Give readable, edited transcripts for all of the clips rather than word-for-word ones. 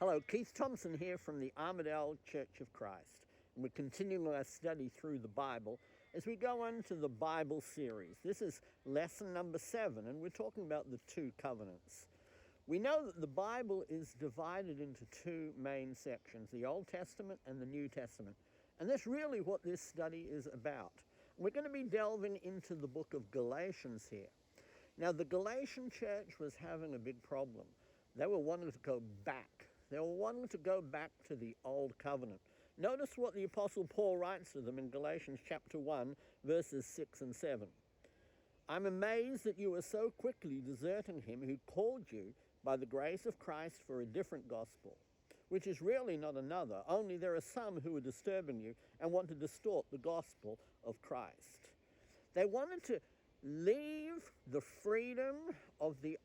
Hello, Keith Thompson here from the Armadale Church of Christ. And we're continuing our study through the Bible as we go on to the Bible series. This is lesson number 7, and we're talking about the two covenants. We know that the Bible is divided into two main sections, the Old Testament and the New Testament. And that's really what this study is about. We're going to be delving into the book of Galatians here. Now, the Galatian church was having a big problem. They were wanting to go back. They were wanting to go back to the old covenant. Notice what the Apostle Paul writes to them in Galatians chapter 1, verses 6 and 7. I'm amazed that you are so quickly deserting him who called you by the grace of Christ for a different gospel, which is really not another, only there are some who are disturbing you and want to distort the gospel of Christ. They wanted to leave the freedom of the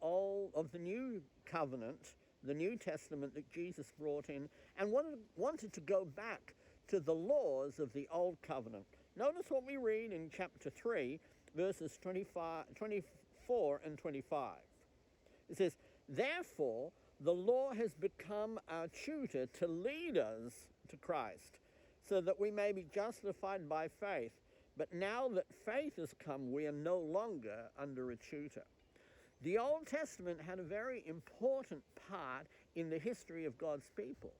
new covenant, the New Testament that Jesus brought in, and wanted to go back to the laws of the old covenant. Notice what we read in chapter 3, verses 24 and 25. It says, therefore, the law has become our tutor to lead us to Christ, so that we may be justified by faith. But now that faith has come, we are no longer under a tutor. The Old Testament had a very important part in the history of God's people.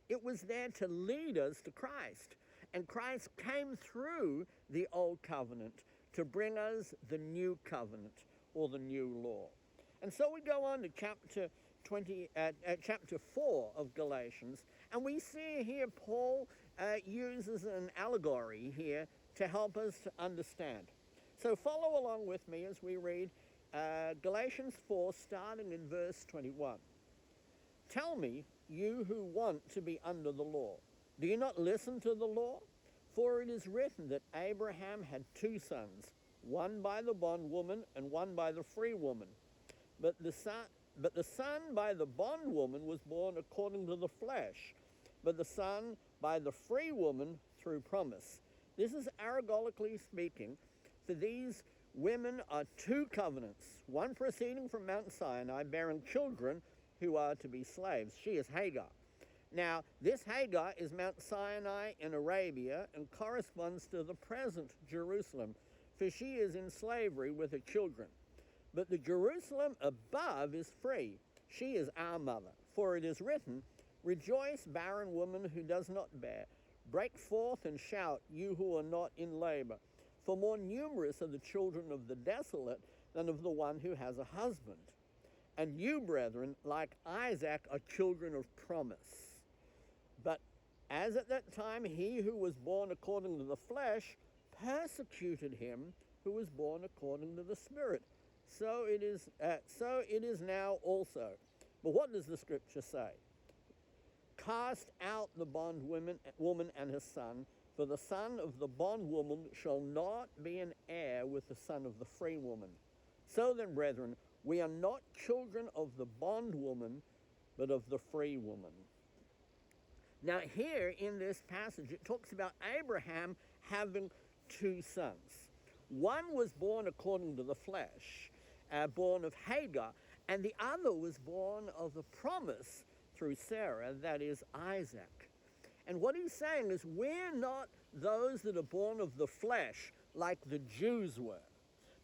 It was there to lead us to Christ. And Christ came through the Old Covenant to bring us the New Covenant, or the New Law. And so we go on to chapter 4 of Galatians, and we see here Paul uses an allegory here to help us to understand. So follow along with me as we read Galatians 4, starting in verse 21. Tell me, you who want to be under the law, do you not listen to the law? For it is written that Abraham had 2 sons, one by the bondwoman and one by the free woman. But the son by the bondwoman was born according to the flesh, but the son by the free woman through promise. This is aragolically speaking, for these women are 2 covenants, one proceeding from Mount Sinai, bearing children who are to be slaves. She is Hagar. Now, this Hagar is Mount Sinai in Arabia and corresponds to the present Jerusalem, for she is in slavery with her children. But the Jerusalem above is free. She is our mother. For it is written, rejoice, barren woman who does not bear. Break forth and shout, you who are not in labor. For more numerous are the children of the desolate than of the one who has a husband. And you, brethren, like Isaac, are children of promise. But as at that time he who was born according to the flesh persecuted him who was born according to the Spirit, so it is now also. But what does the scripture say? Cast out the bondwoman and her son, for the son of the bondwoman shall not be an heir with the son of the free woman. So then, brethren, we are not children of the bondwoman, but of the free woman. Now here in this passage, it talks about Abraham having 2 sons. One was born according to the flesh, born of Hagar, and the other was born of the promise through Sarah, that is Isaac. And what he's saying is we're not those that are born of the flesh like the Jews were,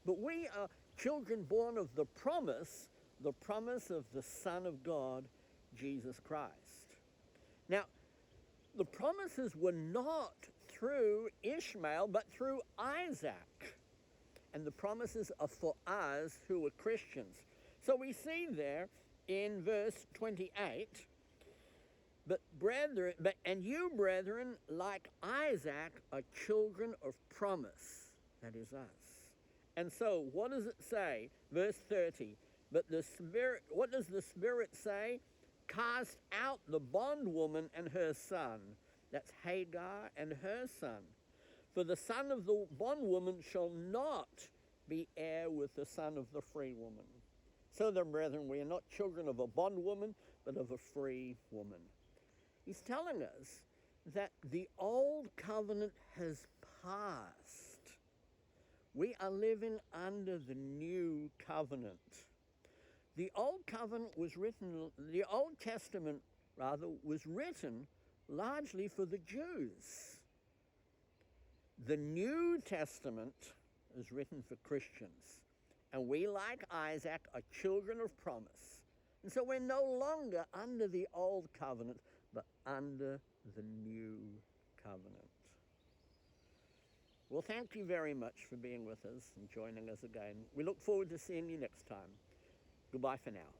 but we are children born of the promise of the Son of God, Jesus Christ. Now, the promises were not through Ishmael, but through Isaac. And the promises are for us who are Christians. So we see there in verse 28, and you, brethren, like Isaac, are children of promise. That is us. And so, what does it say? Verse 30, but the Spirit, what does the Spirit say? Cast out the bondwoman and her son. That's Hagar and her son. For the son of the bondwoman shall not be heir with the son of the free woman. So then, brethren, we are not children of a bondwoman, but of a free woman. He's telling us that the old covenant has passed. We are living under the new covenant. The Old Covenant was written, the Old Testament rather, was written largely for the Jews. The New Testament is written for Christians. And we, like Isaac, are children of promise. And so we're no longer under the old covenant, but under the new covenant. Well, thank you very much for being with us and joining us again. We look forward to seeing you next time. Goodbye for now.